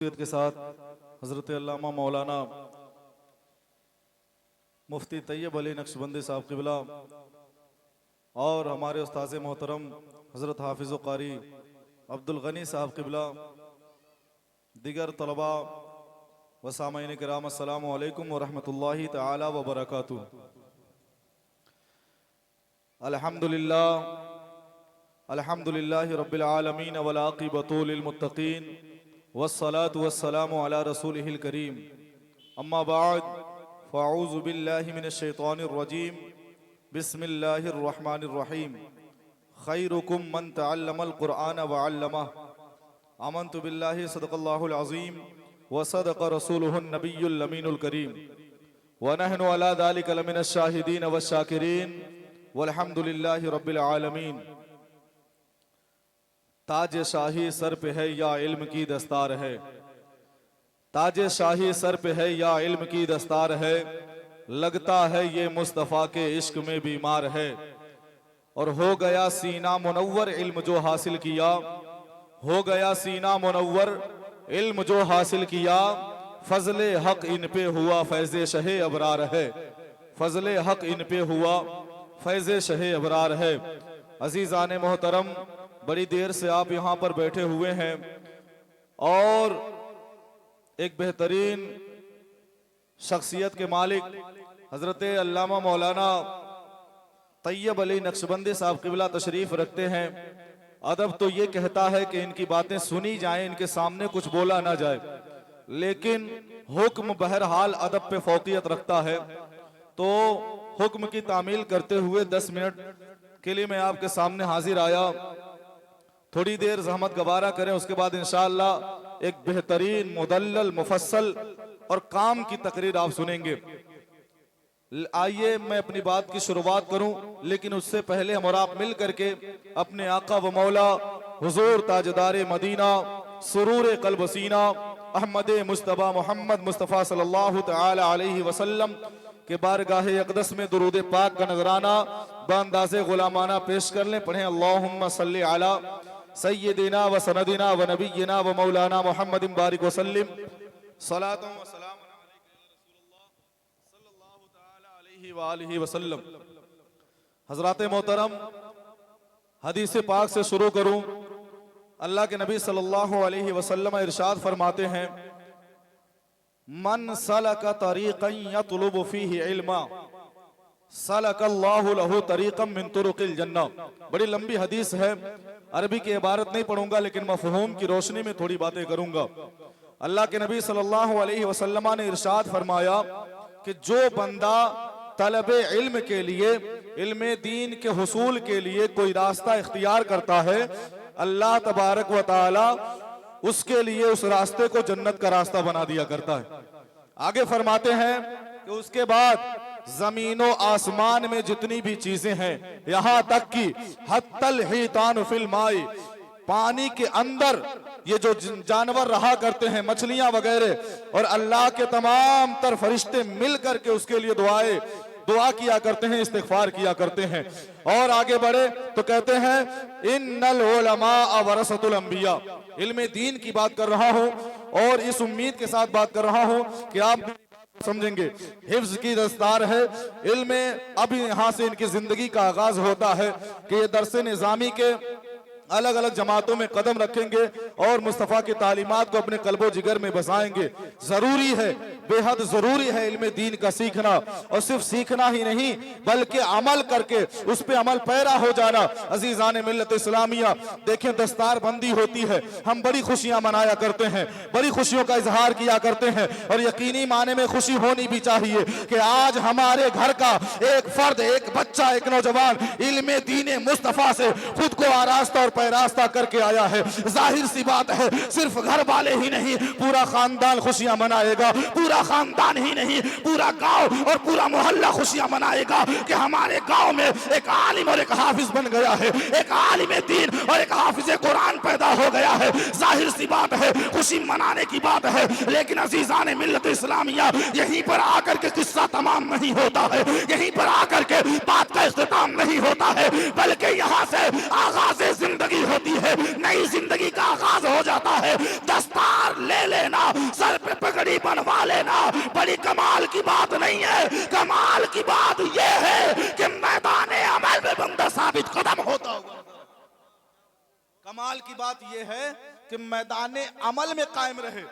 के साथ हज़रत अल्लामा मौलाना मुफ्ती तैयब अली नक्शबंदी साहब क़िबला और हमारे उस्ताद मोहतरम हज़रत हाफिज़ कारी अब्दुल गनी साहब क़िबला, दिगर तलबा व सामईन किराम, अस्सलामु अलैकुम व रहमतुल्लाहि तआला व बरकातुहू। अल्हम्दुलिल्लाहि रब्बिल आलमीन वल आक़िबतु लिल मुत्तक़ीन वस्सलातु वस्सलामु अला रसूलिहिल करीम। अम्मा बाद फ़अऊज़ु बिल्लाहि मिनश शैतानिर रजीम। बिस्मिल्लाहिर रहमानिर रहीम। खैरुकुम मन तअल्लमल कुरआन व अल्लमह। आमन्तु बिल्लाहि सदक़ल्लाहुल अज़ीम व सदक़ रसूलुहुन नबियुल अमीनुल करीम व नहनु अला ज़ालिका लमिनश शाहिदीन व शाकिरीन वल्हम्दुलिल्लाहि रब्बिल आलमीन। ताज शाही सर पे है या इल्म की दस्तार है, ताज शाही सर पे है या इल्म की दस्तार है, लगता है ये मुस्तफ़ा के इश्क में बीमार है। और हो गया सीना मुनव्वर इल्म जो हासिल किया, हो गया सीना मुनव्वर इल्म जो हासिल किया, फजले हक इन पे हुआ फैज़े शहे अबरार है, फजले हक इन पे हुआ फैज़े शहे अबरार है। अजीज़ान मोहतरम, बड़ी देर से आप यहाँ पर बैठे हुए हैं और एक बेहतरीन शख्सियत के मालिक हजरत अल्लामा मौलाना तैयब अली नक्शबंदी साहब क़िबला तशरीफ रखते हैं। अदब तो ये कहता है कि इनकी बातें सुनी जाएं, इनके सामने कुछ बोला ना जाए, लेकिन हुक्म बहरहाल अदब पे फौकियत रखता है। तो हुक्म की तामील करते हुए 10 मिनट के लिए मैं आपके सामने हाजिर आया। थोड़ी देर ज़हमत गवारा करें, उसके बाद इंशाअल्लाह एक बेहतरीन मुदल्लल मुफस्सल और काम की तकरीर आप सुनेंगे। आइए मैं अपनी बात की शुरुआत करूं, लेकिन उससे पहले हम और आप मिल करके अपने आका व मौला हुजूर ताजदारे मदीना सुरूर क़ल्ब सीना अहमद मुस्तफ़ा मोहम्मद मुस्तफ़ा सल्लल्लाहु तआला अलैहि वसल्लम के बारगाहे अक़दस में दुरूद पाक का नजराना बांदाज़े गुलामाना पेश कर लें। पढ़ें अल्लाहुम्मा सल्ली अला सय्यदिना व सनदिना व नबिय्यिना व मौलाना मुहम्मदिन बारिक वसल्लिम सलातुन व सलामुन सल्लल्लाहु तआला अलैहि व आलिहि वसल्लम। हज़रात मोहतरम, हदीस पाक से शुरू करूं। अल्लाह के नबी सल्लल्लाहु अलैहि वसल्लम इरशाद फरमाते हैं, मन सलका तरीक़न यतलुबु फ़ीही इल्मा सलकल्लाहु लहु तरीक़म मिन तुरुक़िल जन्नह। बड़ी लंबी हदीस है, अरबी की इबारत नहीं पढ़ूंगा, लेकिन मफ़हूम की रोशनी में थोड़ी बातें करूंगा। अल्लाह के नबी सल्लल्लाहु अलैहि वसल्लम ने इरशाद फरमाया कि जो बंदा तलबे इल्म के लिए, इल्म दीन के हुसूल के लिए कोई रास्ता इख्तियार करता है, अल्लाह तबारक व तआला उसके लिए उस रास्ते को जन्नत का रास्ता बना दिया करता है। आगे फरमाते हैं कि उसके बाद जमीनो आसमान में जितनी भी चीजें हैं, यहां तक कि हत्तल हितान फिल माई, पानी के अंदर ये जो जानवर रहा करते हैं, मछलियां वगैरह, और अल्लाह के तमाम तर फरिश्ते मिल करके उसके लिए दुआ किया करते हैं, इस्तिग़फ़ार किया करते हैं। और आगे बढ़े तो कहते हैं, इन्नल उलमा वरसतुल अंबिया। इल्म दीन की बात कर रहा हूं और इस उम्मीद के साथ बात कर रहा हूं कि आप समझेंगे। हिफ्ज की दस्तार है इल्म। अभी यहां से इनकी जिंदगी का आगाज होता है कि ये दरसे निज़ामी के अलग अलग जमातों में कदम रखेंगे और मुस्तफ़ा की तालीमात को अपने कल्बो जिगर में बसाएंगे। जरूरी है, बेहद जरूरी है इल्म दीन का सीखना, और सिर्फ सीखना ही नहीं बल्कि अमल करके उस पे अमल पैरा हो जाना। अजीजान मिल्लत इस्लामिया, देखें दस्तार बंदी होती है, हम बड़ी खुशियां मनाया करते हैं, बड़ी खुशियों का इजहार किया करते हैं, और यकीनी माने में खुशी होनी भी चाहिए कि आज हमारे घर का एक फर्द, एक बच्चा, एक नौजवान इल्म दीन मुस्तफ़ा से खुद को आरास्ता और रास्ता करके आया है। जाहिर सी बात है, सिर्फ घर वाले ही नहीं, पूरा खानदान खुशियां मनाएगा, पूरा खानदान ही नहीं पूरा गांव और पूरा मोहल्ला खुशियां मनाएगा कि हमारे गांव में एक आलिम और एक हाफिज बन गया है, एक आलिम दीन और एक हाफिज कुरान पैदा हो गया है। जाहिर सी बात है, खुशी मनाने की बात है। लेकिन अजीजान मिल्लत इस्लामिया, यहीं पर आकर के किस्सा तमाम नहीं होता है, यहीं पर आकर के बात का इख्तिताम नहीं होता है, बल्कि यहाँ से आगाज़ जिंदगी जिंदगी होती है, नई जिंदगी का आगाज हो जाता है। दस्तार ले लेना, सर पे पगड़ी बनवा लेना बड़ी कमाल की बात नहीं है। कमाल की बात यह है कि मैदान अमल में बंदा साबित कदम होता हुआ, कमाल की बात यह है कि मैदान अमल में कायम रहे।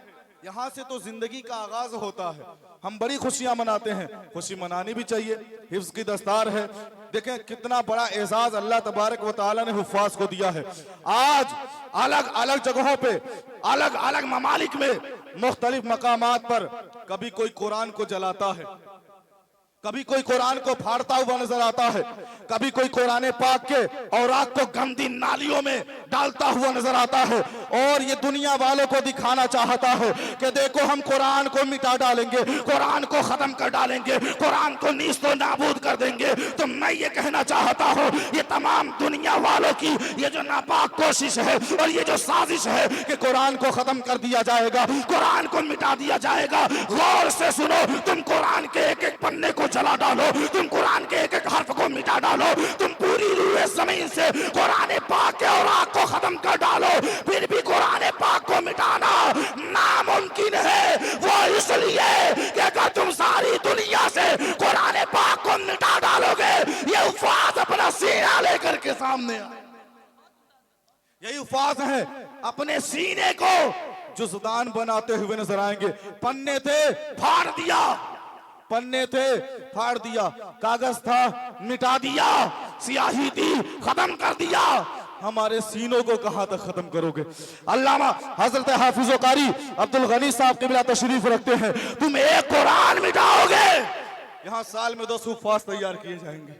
यहाँ से तो जिंदगी का आगाज होता है। हम बड़ी खुशियां मनाते हैं, खुशी मनानी भी चाहिए। हिफ्ज की दस्तार है, देखें कितना बड़ा एजाज अल्लाह तबारक व तआला ने हुफ्फाज को दिया है। आज अलग अलग जगहों पे, अलग अलग ममालिक में, मुख्तलिफ मकामात पर कभी कोई कुरान को जलाता है, कभी कोई कुरान को फाड़ता हुआ नजर आता है, कभी कोई कुरान पाक के औरात को गंदी नालियों में डालता हुआ नजर आता है, और ये दुनिया वालों को दिखाना चाहता है कि देखो हम कुरान को मिटा डालेंगे, कुरान को खत्म कर डालेंगे, कुरान को नीस्तो नाबूद कर देंगे। तो मैं ये कहना चाहता हूँ, ये तमाम दुनिया वालों की ये जो नापाक कोशिश है और ये जो साजिश है कि कुरान को खत्म कर दिया जाएगा, कुरान को मिटा दिया जाएगा, गौर से सुनो। तुम कुरान के एक एक पन्ने को जला डालो, तुम कुरान के एक एक हर्फ को मिटा डालो, तुम पूरी रूए जमीन से कुरान पाक के औरात को खत्म कर डालो, फिर भी कुरान पाक को मिटाना नामुमकिन है। वो इसलिए कि अगर तुम सारी दुनिया से कुरान पाक को मिटा डालोगे, ये उफाज अपना सीना लेकर के सामने आए। यही उफाज है, अपने सीने को जुज़दान बनाते हुए नजर आएंगे। पन्ने थे फाड़ दिया, पन्ने थे फाड़ दिया, कागज था मिटा दिया, सियाही थी खत्म कर दिया। हमारे सीनों को कहां तक खत्म करोगे। अल्लामा हजरत हाफिज कारी अब्दुल गनी साहब क़िबला तशरीफ रखते हैं, तुम एक कुरान मिटाओगे, यहाँ साल में 2 हुफ्फाज तैयार किए जाएंगे।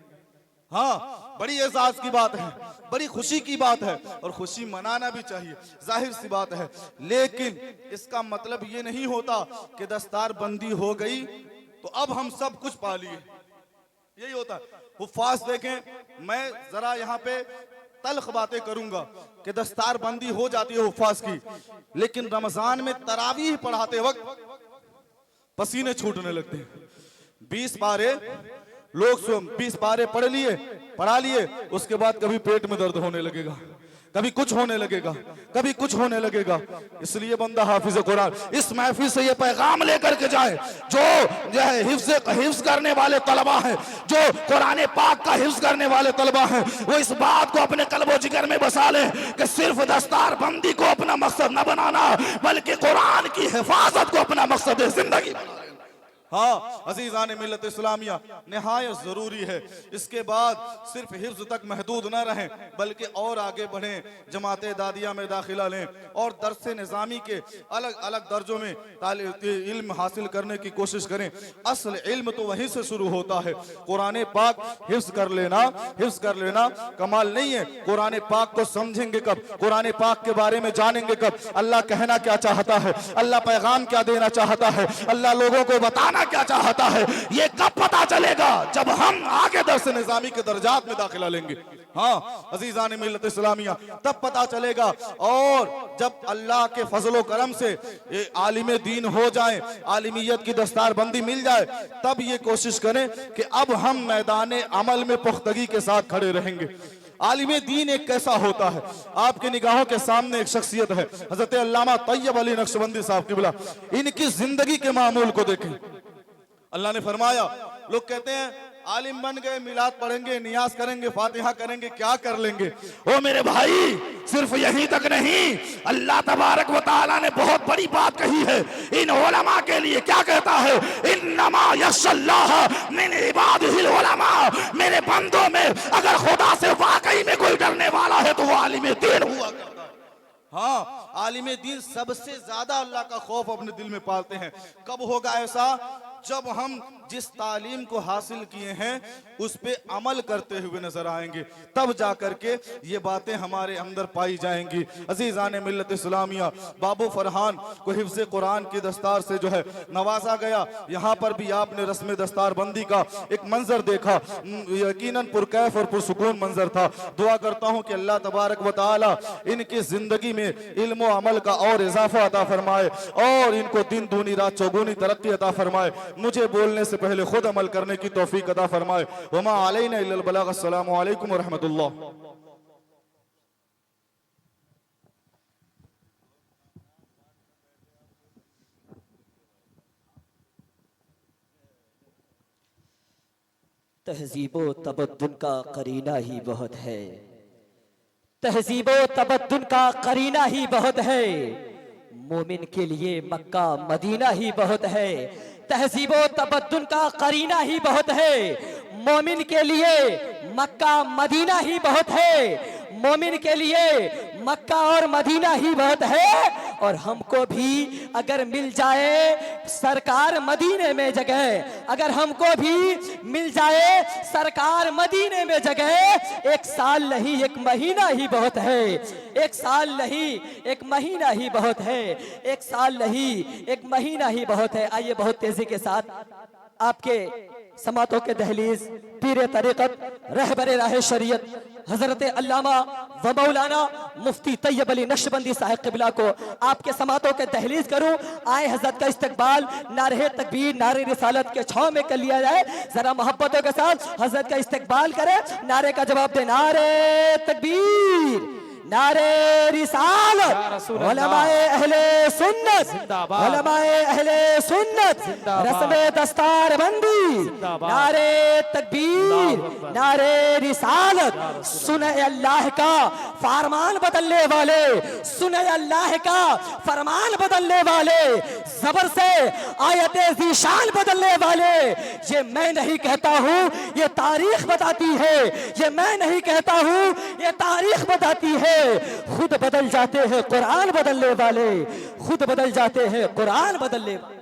हाँ, बड़ी एजाज की बात है, बड़ी खुशी की बात है, और खुशी मनाना भी चाहिए, जाहिर सी बात है। लेकिन इसका मतलब ये नहीं होता कि दस्तार बंदी हो गई तो अब हम सब कुछ पा लिए, यही होता है। हुफ्फाज देखें, मैं जरा यहाँ पे तल्ख बातें करूंगा कि दस्तार बंदी हो जाती है हुफ्फाज की, लेकिन रमजान में तरावीह पढ़ाते वक्त पसीने छूटने लगते हैं। 20 पारे लोग 20 पारे पढ़ा लिए, उसके बाद कभी पेट में दर्द होने लगेगा, कभी कुछ होने लगेगा, कभी कुछ होने लगेगा। इसलिए बंदा हाफिज कुरान इस महफिल से ये पैगाम लेकर के जाए, जो है हिफ्ज करने वाले तलबा हैं, जो कुरान पाक का हिफ्ज करने वाले तलबा हैं, वो इस बात को अपने कल्बो जिगर में बसा लें कि सिर्फ दस्तार बंदी को अपना मकसद न बनाना, बल्कि कुरान की हिफाजत को अपना मकसद जिंदगी बनाना। हाँ अजीज़ान मिल्लत इस्लामिया, निहायत ज़रूरी है। इसके बाद सिर्फ हिफ्ज़ तक महदूद न रहें, बल्कि और आगे बढ़ें, जमात दादिया में दाखिला लें और दर्स निज़ामी के अलग अलग दर्जों में इल्म हासिल करने की कोशिश करें। असल इल्म तो वहीं से शुरू होता है। कुरान पाक हिफ्ज़ कर लेना कमाल नहीं है। कुरान पाक को समझेंगे कब, कुरान पाक के बारे में जानेंगे कब, अल्लाह कहना क्या चाहता है, अल्लाह पैगाम क्या देना चाहता है, अल्लाह लोगों को बताना क्या चाहता है, ये कब पता चलेगा, जब हम आगे दर्स निज़ामी के दर्जात में दाखिला लेंगे। हाँ अजीज़ान मिल्लत इस्लामिया, तब पता चलेगा। और जब अल्लाह के फजलो करम से ये आलिम दीन हो जाए, आलिमियत की दस्तार बंदी मिल जाए, तब ये कोशिश करें कि अब हम मैदान अमल में पुख्तगी के साथ खड़े रहेंगे। आलिम दीन एक कैसा होता है, आपके निगाहों के सामने एक शख्सियत है, हजरत अल्लामा तैयब अली नक्शबंदी साहब क़िबला। इनकी जिंदगी के मामूल को देखें। अल्लाह ने फरमाया, लोग कहते हैं आलिम बन गए, मिलाद पढ़ेंगे, नियाज करेंगे, फातिहा करेंगे, क्या कर लेंगे। ओ मेरे भाई, सिर्फ यही तक नहीं, अल्लाह तबारक व तआला ने बहुत बड़ी बात कही है इन उलमा के लिए। क्या कहता है, इन्नमा यख्शल्लाह मिन इबादिहिल उलमा। मेरे बंदों में अगर खुदा से वाकई में कोई डरने वाला है तो वो आलिम दीन हुआ। हाँ, आलिम दीन सबसे ज्यादा अल्लाह का खौफ अपने दिल में पालते हैं। कब होगा ऐसा, जब हम जिस तालीम को हासिल किए हैं उस पे अमल करते हुए नजर आएंगे, तब जाकर के ये बातें हमारे अंदर पाई जाएंगी। अजीज़ान मिल्लत इस्लामिया, बाबू फरहान को हिफ्ज़ कुरान की दस्तार से जो है नवाजा गया। यहाँ पर भी आपने रस्म दस्तार बंदी का एक मंजर देखा, यकीनन पुरकैफ और पुरसुकून मंजर था। दुआ करता हूँ कि अल्लाह तबारक व तआला इनकी जिंदगी में इल्म व अमल का और इजाफा अता फरमाए और इनको दिन दूनी रात चौगुनी तरक्की अता फरमाए। मुझे बोलने से पहले खुद अमल करने की तौफीक अता फरमाए। वमा अलैना इल्लल बलाग। अस्सलामु अलैकुम व रहमतुल्लाह। तहजीबो तबद्दुन का करीना ही बहुत है, तहजीबो तबद्दुन का करीना ही बहुत है। मोमिन के लिए मक्का मदीना ही बहुत है, तहजीबो तबद्दुन का करीना ही बहुत है। मोमिन के लिए मक्का मदीना ही बहुत है, मोमिन के लिए मक्का और मदीना ही बहुत है। और हमको भी अगर मिल जाए सरकार मदीने में जगह, अगर हमको भी मिल जाए सरकार मदीने में जगह, एक साल नहीं एक महीना ही बहुत है, एक साल नहीं एक महीना ही बहुत है, एक साल नहीं एक महीना ही बहुत है। आइए बहुत तेजी के साथ आपके समातों के दहलीज पीर तरीक़त रहबरे राह शरीयत हजरत अल्लामा व मौलाना मुफ्ती तैयब अली नक्शबंदी साहिब क़िबला को आपके समातों के दहलीज करूं। आए हजरत का इस्तकबाल नारे तकबीर नारे रिसालत के छांव में कर लिया जाए। जरा मोहब्बतों के साथ हजरत का इस्तकबाल करें, नारे का जवाब दे, नारे तकबीर नारे रिसालत, उलमाए अहले सुन्नत, उलमाए अहले सुन्नत, रस्मे दस्तार बंदी, नारे तकबीर नारे रिसालत। सुने अल्लाह का फरमान बदलने वाले, सुने अल्लाह का फरमान बदलने वाले, जबर से आयते ज़ीशान बदलने वाले। ये मैं नहीं कहता हूँ, ये तारीख बताती है, ये मैं नहीं कहता हूँ, ये तारीख बताती है। खुद बदल जाते हैं कुरान बदलने वाले, खुद बदल जाते हैं कुरान बदलने वाले।